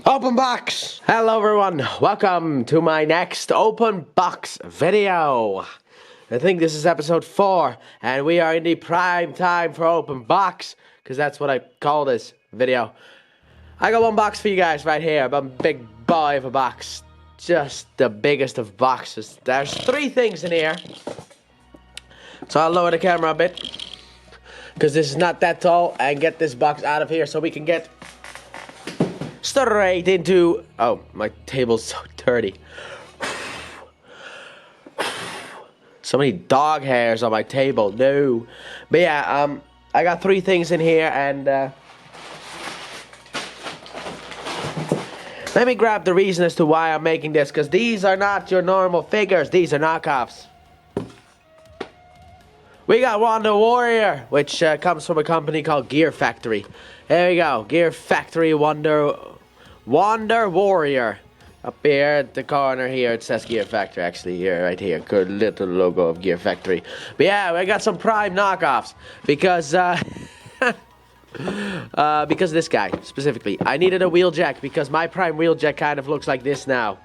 Open box! Hello everyone, welcome to my next open box video. I think this is episode 4, and we are in the prime time for open box, because that's what I call this video. I got one box for you guys right here, a big boy of a box. Just the biggest of boxes. There's 3 things in here. So I'll lower the camera a bit, because this is not that tall, and get this box out of here so we can get straight into... Oh, my table's so dirty. So many dog hairs on my table. No. But yeah, I got 3 things in here, and let me grab the reason as to why I'm making this, because these are not your normal figures. These are knockoffs. We got Wonder Warrior, which comes from a company called Gear Factory. There we go, Gear Factory Wonder Warrior. Up here at the corner here, it says Gear Factory, actually, here, right here. Good little logo of Gear Factory. But yeah, we got some Prime knockoffs, because, because of this guy, specifically. I needed a wheel jack, because my Prime wheel jack kind of looks like this now.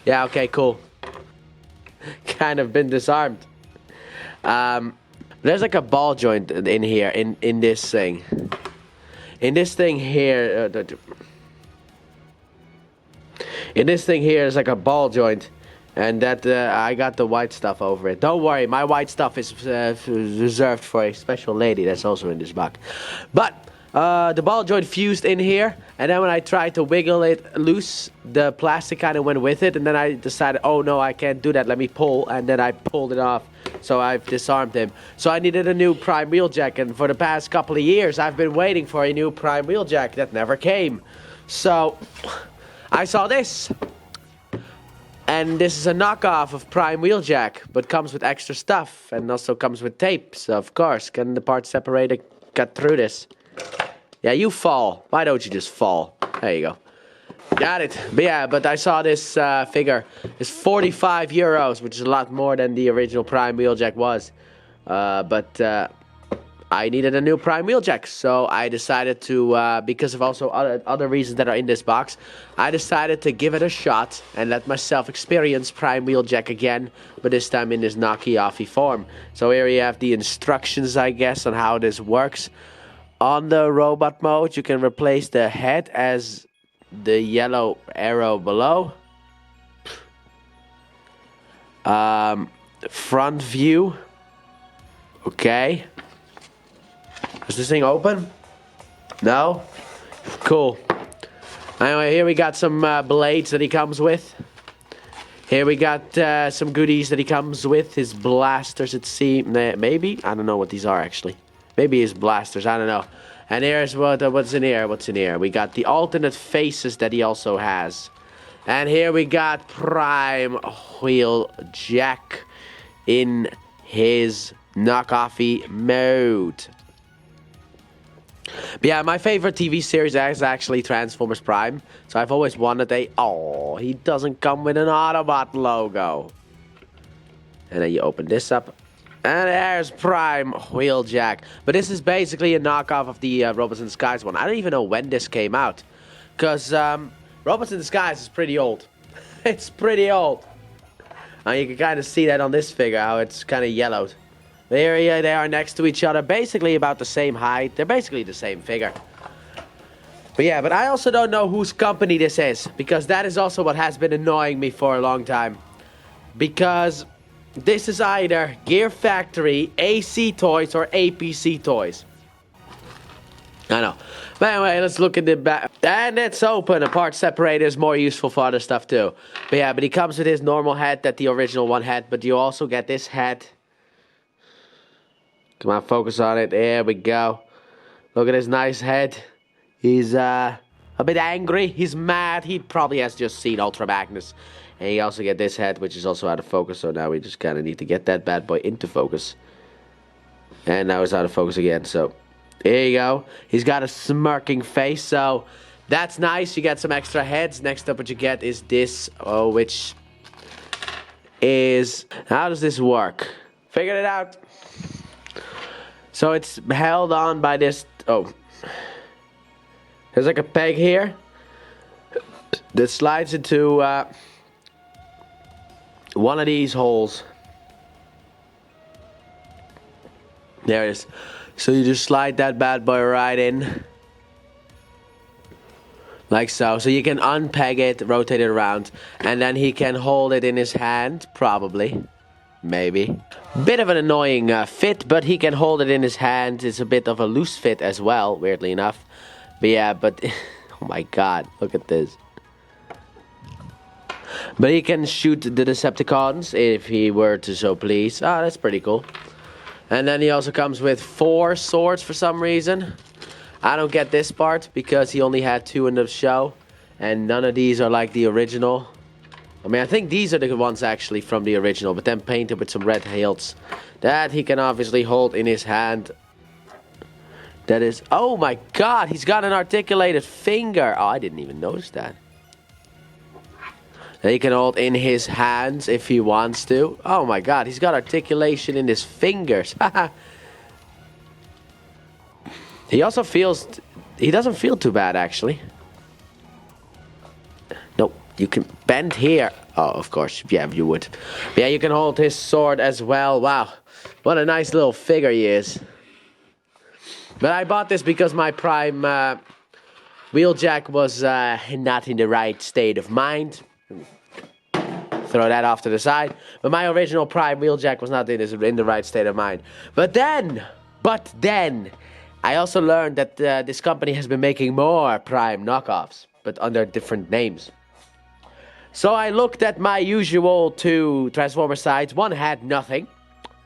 Yeah, okay, cool. Kind of been disarmed. There's like a ball joint in here, in this thing. In this thing here, in this thing here is like a ball joint, and that I got the white stuff over it. Don't worry, my white stuff is reserved for a special lady that's also in this box. But the ball joint fused in here, and then when I tried to wiggle it loose, the plastic kind of went with it, and then I decided, oh no, I can't do that, let me pull, and then I pulled it off. So I've disarmed him. So I needed a new Prime wheel jack, and for the past couple of years I've been waiting for a new Prime wheel jack that never came. So I saw this, and this is a knockoff of Prime wheel jack, but comes with extra stuff, and also comes with tape. So of course, can the part separator cut through this? Yeah, you fall. Why don't you just fall? There you go. Got it. But yeah, but I saw this figure. It's 45 euros, which is a lot more than the original Prime wheeljack was. But I needed a new Prime wheeljack, so I decided to, because of also other reasons that are in this box, I decided to give it a shot and let myself experience Prime wheeljack again, but this time in this knocky-offy form. So here you have the instructions, I guess, on how this works. On the robot mode, you can replace the head as the yellow arrow below. Front view. Okay. Is this thing open? No? Cool. Anyway, here we got some blades that he comes with. Here we got some goodies that he comes with. His blasters, it seems. Maybe? I don't know what these are, actually. Maybe his blasters, I don't know. And here's what's in here. What's in here? We got the alternate faces that he also has. And here we got Prime wheel jack in his knockoffy mode. But yeah, my favorite TV series is actually Transformers Prime. So I've always wanted a... Oh, he doesn't come with an Autobot logo. And then you open this up. And there's Prime Wheeljack. But this is basically a knockoff of the Robots in Disguise one. I don't even know when this came out. Because Robots in Disguise is pretty old. It's pretty old. You can kind of see that on this figure, how it's kind of yellowed. There they are next to each other. Basically about the same height. They're basically the same figure. But yeah, but I also don't know whose company this is. Because that is also what has been annoying me for a long time. Because... this is either Gear Factory, AC Toys, or APC Toys. I know. But anyway, let's look at the back. And it's open. A part separator is more useful for other stuff too. But yeah, but he comes with his normal head that the original one had. But you also get this head. Come on, focus on it. There we go. Look at his nice head. He's a bit angry. He's mad. He probably has just seen Ultra Magnus. And you also get this head, which is also out of focus. So now we just kind of need to get that bad boy into focus. And now it's out of focus again. So there you go. He's got a smirking face. So that's nice. You get some extra heads. Next up what you get is this. Oh, which is... how does this work? Figured it out. So it's held on by this... oh. There's like a peg here. that slides into one of these holes. There it is. So you just slide that bad boy right in. Like so. So you can unpeg it, rotate it around, and then he can hold it in his hand, probably. Maybe. Bit of an annoying fit, but he can hold it in his hand. It's a bit of a loose fit as well, weirdly enough. But yeah, but... oh my god, look at this. But he can shoot the Decepticons if he were to so please. Ah, that's pretty cool. And then he also comes with 4 swords for some reason. I don't get this part because he only had 2 in the show. And none of these are like the original. I mean, I think these are the ones actually from the original, but then painted with some red hilts. That he can obviously hold in his hand. That is... oh my god, he's got an articulated finger. Oh, I didn't even notice that. That he can hold in his hands if he wants to. Oh my god, he's got articulation in his fingers. He also feels... he doesn't feel too bad, actually. Nope, you can bend here. Oh, of course, yeah, you would. Yeah, you can hold his sword as well. Wow, what a nice little figure he is. But I bought this because my Prime Wheeljack was not in the right state of mind. Throw that off to the side. But my original Prime Wheeljack was not in the right state of mind. But then, I also learned that this company has been making more Prime knockoffs, but under different names. So I looked at my usual 2 Transformer sites. One had nothing,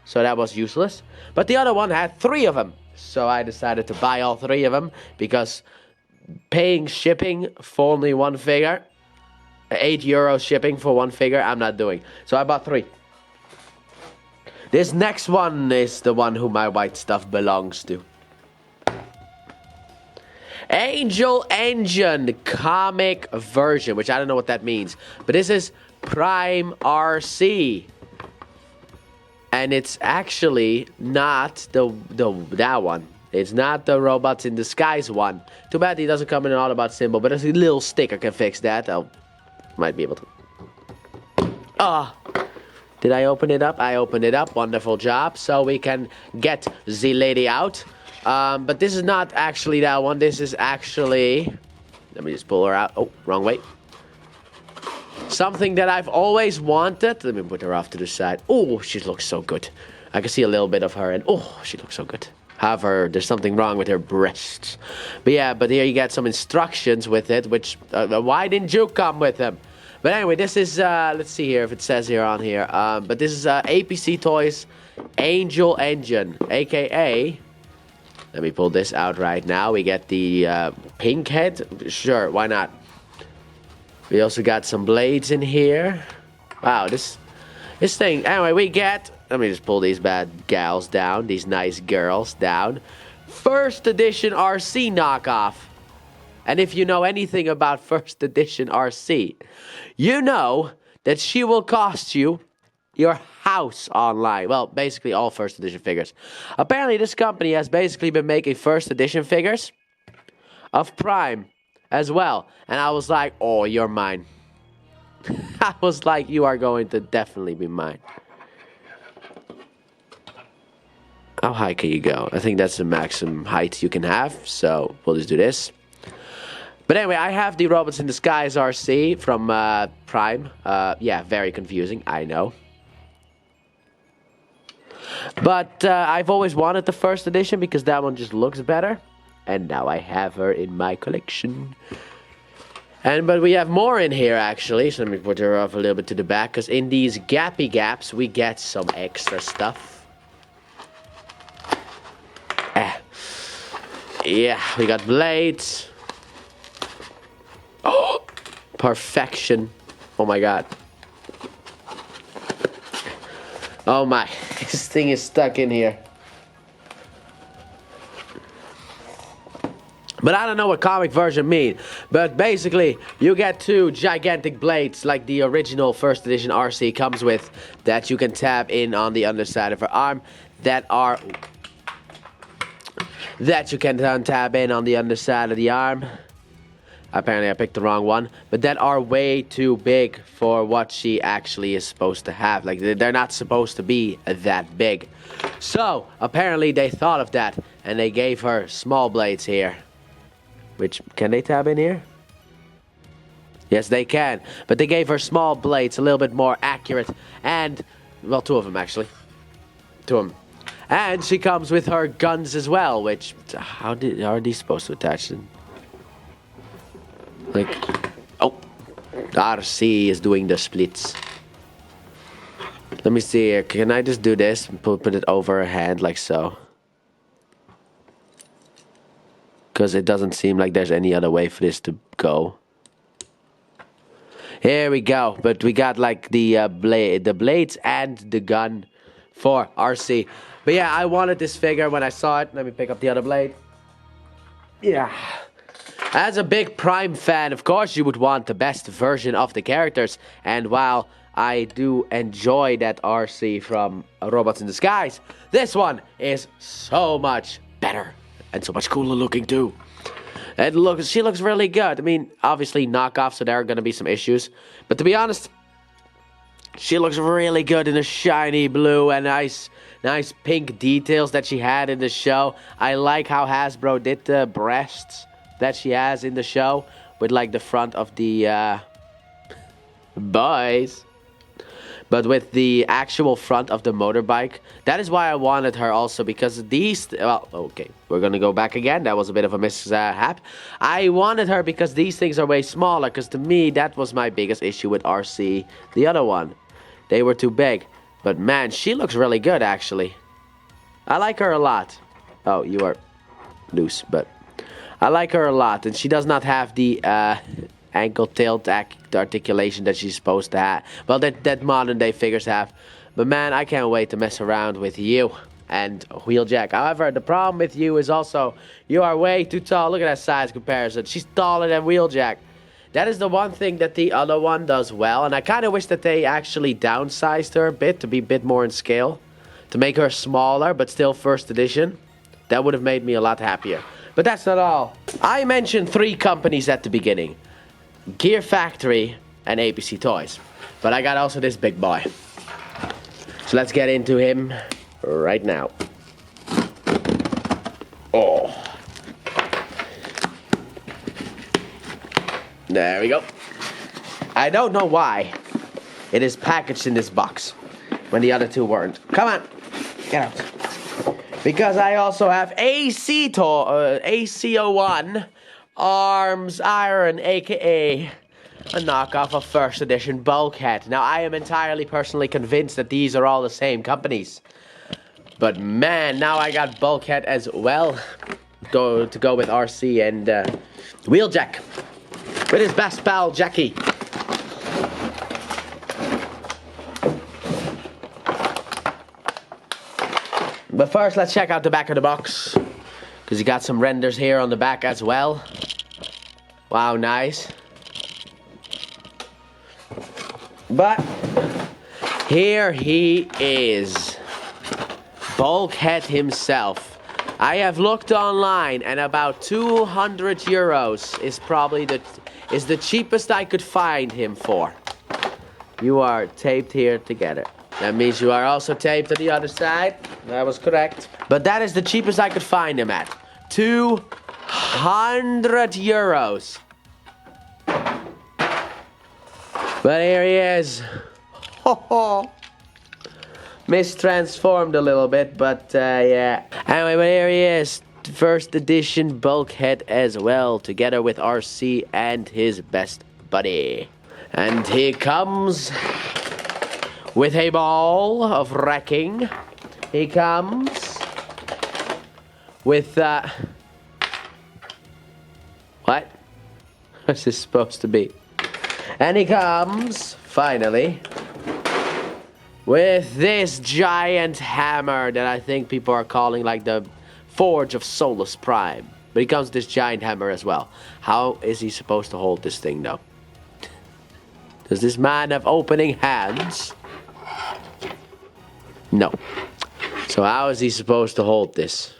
so that was useless. But the other one had 3 of them. So I decided to buy all 3 of them, because paying shipping for only 1 figure, €8 shipping for 1 figure, I'm not doing. So I bought 3. This next one is the one who my white stuff belongs to. Angel Engine comic version, which I don't know what that means. But this is Prime RC. And it's actually not that one. It's not the Robots in Disguise one. Too bad he doesn't come in an Autobot symbol, but there's a little sticker can fix that. I might be able to. Ah. Did I open it up? I opened it up. Wonderful job. So we can get the lady out. But this is not actually that one. This is actually... let me just pull her out. Oh, wrong way. Something that I've always wanted. Let me put her off to the side. Oh, she looks so good. I can see a little bit of her, and oh, she looks so good. However, there's something wrong with her breasts. But yeah, but here you get some instructions with it, which... why didn't you come with them? But anyway, this is... let's see here if it says here on here. But this is APC Toys Angel Engine, a.k.a... let me pull this out right now. We get the pink head. Sure, why not? We also got some blades in here. Wow, this thing... anyway, we get... let me just pull these bad gals down. These nice girls down. First edition RC knockoff. And if you know anything about first edition RC, you know that she will cost you your house online. Well, basically all first edition figures. Apparently this company has basically been making first edition figures of Prime as well. And I was like, oh, you're mine. I was like, you are going to definitely be mine. How high can you go? I think that's the maximum height you can have. So we'll just do this. But anyway, I have the Robots in Disguise RC from Prime. Yeah, very confusing, I know. But I've always wanted the first edition because that one just looks better. And now I have her in my collection. But we have more in here actually. So let me put her off a little bit to the back. Because in these gappy gaps we get some extra stuff. Yeah, we got blades. Oh, perfection. Oh my god. Oh my, this thing is stuck in here. But I don't know what comic version mean. But basically, you get 2 gigantic blades like the original first edition RC comes with, that you can tab in on the underside of her arm, that you can tab in on the underside of the arm. Apparently I picked the wrong one. But that are way too big for what she actually is supposed to have. Like, they're not supposed to be that big. So, apparently they thought of that. And they gave her small blades here. Which, can they tab in here? Yes, they can. But they gave her small blades, a little bit more accurate. And, well, 2 of them actually. 2 of them. And she comes with her guns as well, which, how are these supposed to attach them? Like, oh, RC is doing the splits. Let me see here. Can I just do this and put it over her hand like so? Because it doesn't seem like there's any other way for this to go. Here we go. But we got like the blades and the gun for RC. But yeah, I wanted this figure when I saw it. Let me pick up the other blade. Yeah. As a big Prime fan, of course you would want the best version of the characters. And while I do enjoy that RC from Robots in Disguise, this one is so much better. And so much cooler looking too. And she looks really good. I mean, obviously knockoff, so there are going to be some issues. But to be honest, she looks really good in the shiny blue and nice pink details that she had in the show. I like how Hasbro did the breasts that she has in the show with like the front of the boys. But with the actual front of the motorbike, that is why I wanted her also, because these, well, okay, we're gonna go back again. That was a bit of a mishap. I wanted her because these things are way smaller, because to me, that was my biggest issue with RC, the other one. They were too big. But man, she looks really good, actually. I like her a lot. Oh, you are loose, but I like her a lot. And she does not have the ankle tilt articulation that she's supposed to have. Well, that modern day figures have. But man, I can't wait to mess around with you and Wheeljack. However, the problem with you is also you are way too tall. Look at that size comparison. She's taller than Wheeljack. That is the one thing that the other one does well. And I kind of wish that they actually downsized her a bit to be a bit more in scale. To make her smaller, but still first edition. That would have made me a lot happier. But that's not all. I mentioned 3 companies at the beginning. Gear Factory and ABC Toys. But I got also this big boy. So let's get into him right now. Oh. There we go. I don't know why it is packaged in this box when the other 2 weren't. Come on. Get out. Because I also have AC01 Arms Iron, aka a knockoff of first edition Bulkhead. Now, I am entirely personally convinced that these are all the same companies. But man, now I got Bulkhead as well to go with RC and Wheeljack with his best pal Jackie. But first, let's check out the back of the box. Because you got some renders here on the back as well. Wow, nice. But here he is. Bulkhead himself. I have looked online and about 200 euros is probably the cheapest I could find him for. You are taped here together. That means you are also taped to the other side. That was correct. But that is the cheapest I could find him at. 200 euros. But here he is. Ho ho. Mistransformed a little bit, but yeah. Anyway, but here he is. First edition Bulkhead as well, together with RC and his best buddy. And he comes with a ball of wrecking. He comes with what? What's this supposed to be? And he comes, finally, with this giant hammer that I think people are calling like the Forge of Solus Prime. But he comes with this giant hammer as well. How is he supposed to hold this thing though? Does this man have opening hands? No. So how is he supposed to hold this?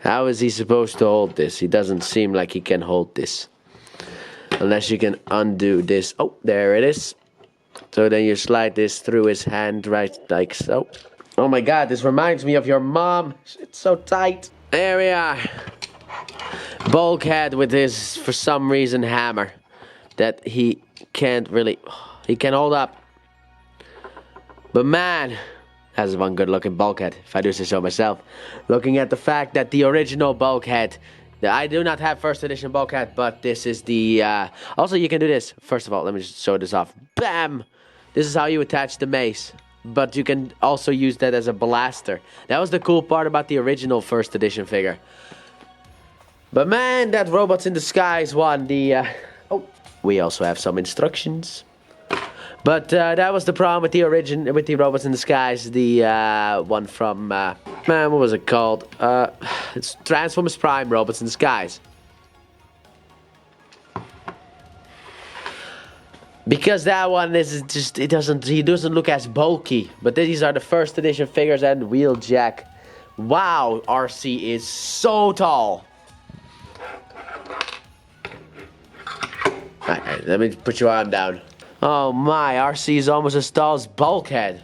How is he supposed to hold this? He doesn't seem like he can hold this. Unless you can undo this. Oh, there it is. So then you slide this through his hand right like so. Oh my god, this reminds me of your mom. It's so tight. There we are. Bulkhead with his, for some reason, hammer. That he can't really... He can hold up. But man, that's one good looking Bulkhead, if I do say so myself. Looking at the fact that the original Bulkhead... I do not have first edition Bulkhead, but this is the... Also, you can do this. First of all, let me just show this off. Bam! This is how you attach the mace. But you can also use that as a blaster. That was the cool part about the original first edition figure. But man, that Robots in Disguise one, oh, we also have some instructions. But that was the problem with the Robots in Disguise, the one from, man, what was it called? It's Transformers Prime Robots in Disguise. Because that one is just, he doesn't look as bulky. But these are the first edition figures and Wheeljack. Wow, RC is so tall. Alright, let me put your arm down. Oh my, RC is almost as tall as Bulkhead.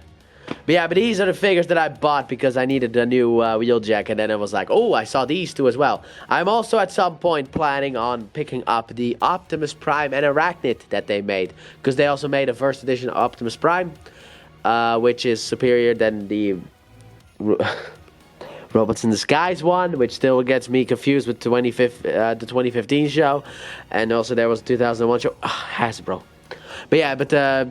But yeah, but these are the figures that I bought because I needed a new Wheeljack, and then I was like, oh, I saw these two as well. I'm also at some point planning on picking up the Optimus Prime and Arachnid that they made. Because they also made a first edition Optimus Prime, which is superior than the Robots in Disguise one, which still gets me confused with the 2015 show. And also there was a 2001 show, Hasbro. But yeah, but the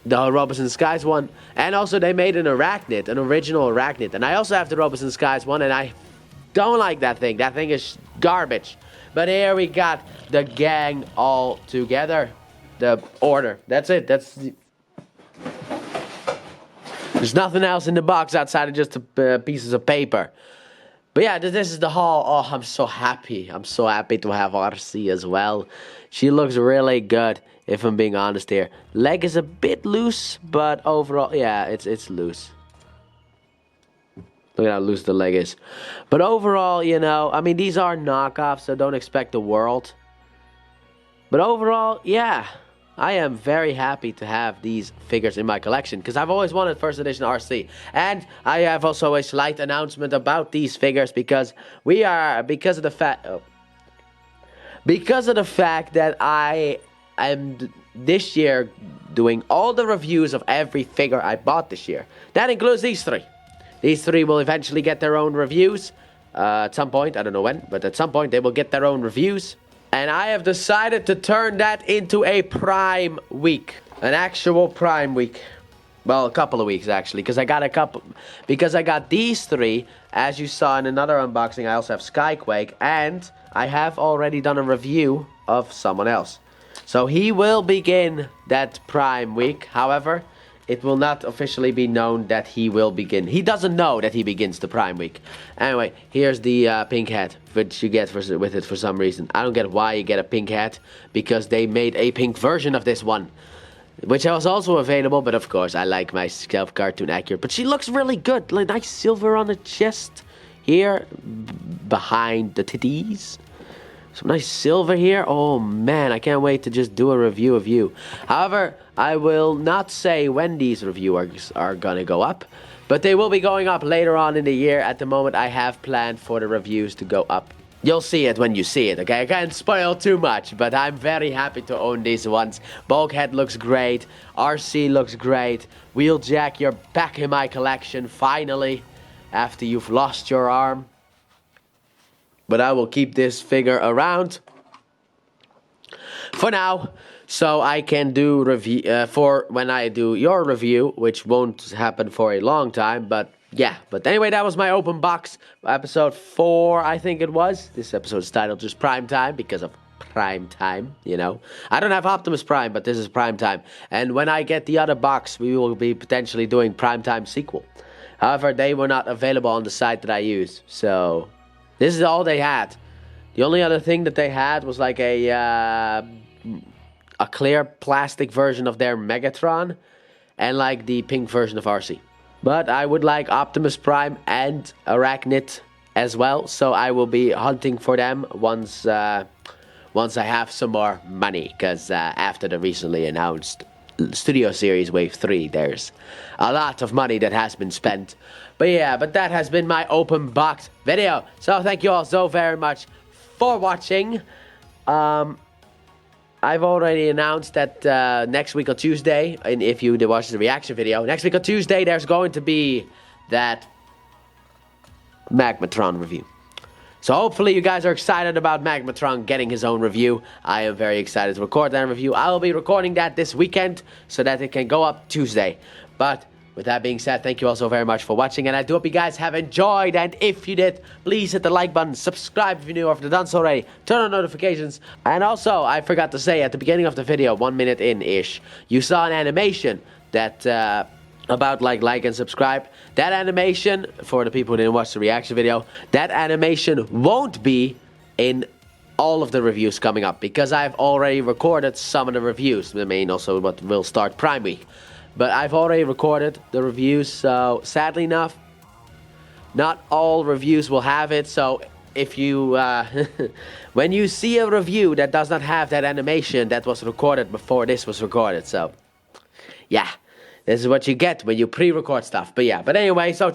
Robots in Disguise one, and also they made an Arachnid, an original Arachnid. And I also have the Robots in Disguise one, and I don't like that thing. That thing is garbage. But here we got the gang all together. The order. That's it. There's nothing else in the box outside of just pieces of paper. But yeah, this is the haul. Oh, I'm so happy. I'm so happy to have RC as well. She looks really good, if I'm being honest here. Leg is a bit loose, but overall, yeah, it's loose. Look at how loose the leg is. But overall, you know, I mean, these are knockoffs, so don't expect the world. But overall, yeah, I am very happy to have these figures in my collection, because I've always wanted first edition RC. And I have also a slight announcement about these figures, because because of the fact that I am this year doing all the reviews of every figure I bought this year. That includes these three. These three will eventually get their own reviews at some point. I don't know when, but at some point they will get their own reviews. And I have decided to turn that into a Prime week. An actual Prime week. Well, a couple of weeks actually, because I got these three. As you saw in another unboxing, I also have Skyquake, and I have already done a review of someone else. So he will begin that Prime week. However, it will not officially be known that he will begin. He doesn't know that he begins the Prime week. Anyway, here's the pink hat, which you get with it for some reason. I don't get why you get a pink hat, because they made a pink version of this one, which was also available. But of course, I like myself cartoon accurate. But she looks really good. Like nice silver on the chest here, behind the titties. Some nice silver here. Oh man, I can't wait to just do a review of you. However, I will not say when these reviews are gonna go up, but they will be going up later on in the year. At the moment, I have planned for the reviews to go up. You'll see it when you see it, okay? I can't spoil too much, but I'm very happy to own these ones. Bulkhead looks great. RC looks great. Wheeljack, you're back in my collection, finally, after you've lost your arm. But I will keep this figure around for now, so I can do review for when I do your review, which won't happen for a long time. But yeah, but anyway, that was my open box episode 4, I think it was. This episode is titled just Prime Time because of Prime Time, you know. I don't have Optimus Prime, but this is Prime Time. And when I get the other box, we will be potentially doing Prime Time sequel. However, they were not available on the site that I use, so this is all they had. The only other thing that they had was like a clear plastic version of their Megatron and like the pink version of RC. But I would like Optimus Prime and Arachnid as well, so I will be hunting for them once once I have some more money, because after the recently announced Studio Series Wave 3, there's a lot of money that has been spent. But yeah, but that has been my open box video. So thank you all so very much for watching. I've already announced that next week on Tuesday, and if you did watch the reaction video, next week on Tuesday there's going to be that Magmatron review. So hopefully you guys are excited about Magmatron getting his own review. I am very excited to record that review. I will be recording that this weekend so that it can go up Tuesday. But with that being said, thank you all so very much for watching, and I do hope you guys have enjoyed. And if you did, please hit the like button, subscribe if you're new or if you've done so already, turn on notifications. And also, I forgot to say at the beginning of the video, 1 minute in-ish, you saw an animation that about like and subscribe. That animation, for the people who didn't watch the reaction video, that animation won't be in all of the reviews coming up, because I've already recorded some of the reviews. I mean, also what will start Prime Week. But I've already recorded the reviews, so sadly enough, not all reviews will have it. So if you, when you see a review that does not have that animation, that was recorded before this was recorded. So, yeah. This is what you get when you pre-record stuff. But yeah, but anyway, so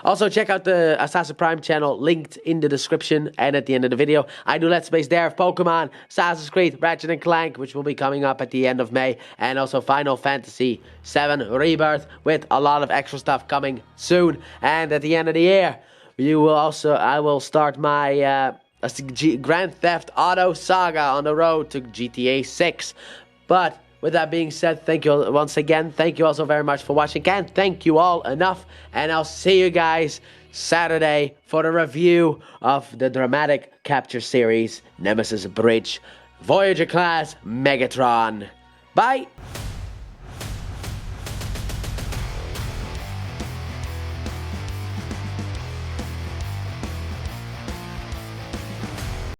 also check out the Assassin Prime channel linked in the description and at the end of the video. I do Let's Plays there of Pokemon, Assassin's Creed, Ratchet & Clank, which will be coming up at the end of May, and also Final Fantasy VII Rebirth, with a lot of extra stuff coming soon. And at the end of the year, I will start my Grand Theft Auto saga on the road to GTA 6. But with that being said, thank you once again. Thank you all so very much for watching. Can't thank you all enough. And I'll see you guys Saturday for the review of the Dramatic Capture Series Nemesis Bridge Voyager Class Megatron. Bye!